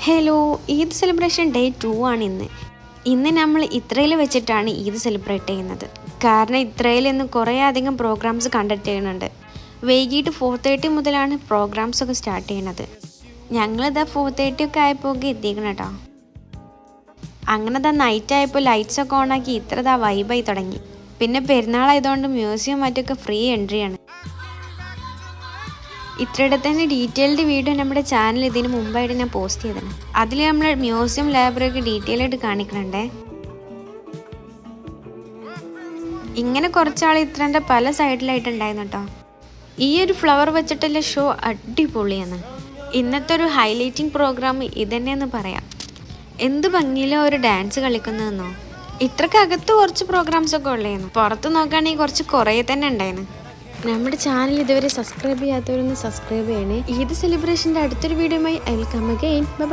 Hello, Eid celebration day 2 ആണ് ഇന്ന് നമ്മൾ ഇത്രയിൽ വെച്ചിട്ടാണ് ഈദ് സെലിബ്രേറ്റ് ചെയ്യുന്നത്. കാരണം ഇത്രയിൽ ഇന്ന് കുറേ അധികം പ്രോഗ്രാംസ് കണ്ടക്ട് ചെയ്യുന്നുണ്ട്. വൈകിട്ട് 4:30 മുതലാണ് പ്രോഗ്രാംസ് ഒക്കെ സ്റ്റാർട്ട് ചെയ്യുന്നത്. ഞങ്ങളിതാ 4:30 ഒക്കെ ആയപ്പോൾ എത്തിക്കണം കേട്ടോ. അങ്ങനെ നൈറ്റ് ആയപ്പോൾ ലൈറ്റ്സ് ഒക്കെ ഓണാക്കി ഇത്രതാ വൈബായി തുടങ്ങി. പിന്നെ പെരുന്നാളായതുകൊണ്ട് മ്യൂസിയം മറ്റൊക്കെ ഫ്രീ എൻട്രിയാണ്. ഇത്രയുടെ തന്നെ ഡീറ്റെയിൽഡ് വീഡിയോ നമ്മുടെ ചാനൽ ഇതിന് മുമ്പായിട്ട് ഞാൻ പോസ്റ്റ് ചെയ്തതാണ്. അതിൽ നമ്മൾ മ്യൂസിയം ലൈബ്രറിയൊക്കെ ഡീറ്റെയിൽ ആയിട്ട് കാണിക്കണുണ്ടേ. ഇങ്ങനെ കുറച്ചാൾ ഇത്രൻ്റെ പല സൈഡിലായിട്ടുണ്ടായിരുന്നു കേട്ടോ. ഈ ഒരു ഫ്ലവർ വെച്ചിട്ടുള്ള ഷോ അടിപൊളിയാണ്. ഇന്നത്തെ ഒരു ഹൈലൈറ്റിംഗ് പ്രോഗ്രാം ഇതന്നെയെന്ന് പറയാം. എന്ത് ഭംഗിയിലോ ഒരു ഡാൻസ് കളിക്കുന്നതെന്നോ. ഇത്രക്കകത്ത് കുറച്ച് പ്രോഗ്രാംസ് ഒക്കെ ഉള്ളതായിരുന്നു. പുറത്ത് നോക്കുകയാണെങ്കിൽ കുറേ തന്നെ ഉണ്ടായിരുന്നു. നമ്മുടെ ചാനൽ ഇതുവരെ സബ്സ്ക്രൈബ് ചെയ്യാത്തവരൊന്ന് സബ്സ്ക്രൈബ് ചെയ്യണേ. ഈദ് സെലിബ്രേഷൻ്റെ അടുത്തൊരു വീഡിയോയുമായി ഐ വിൽ കം അഗൈൻ.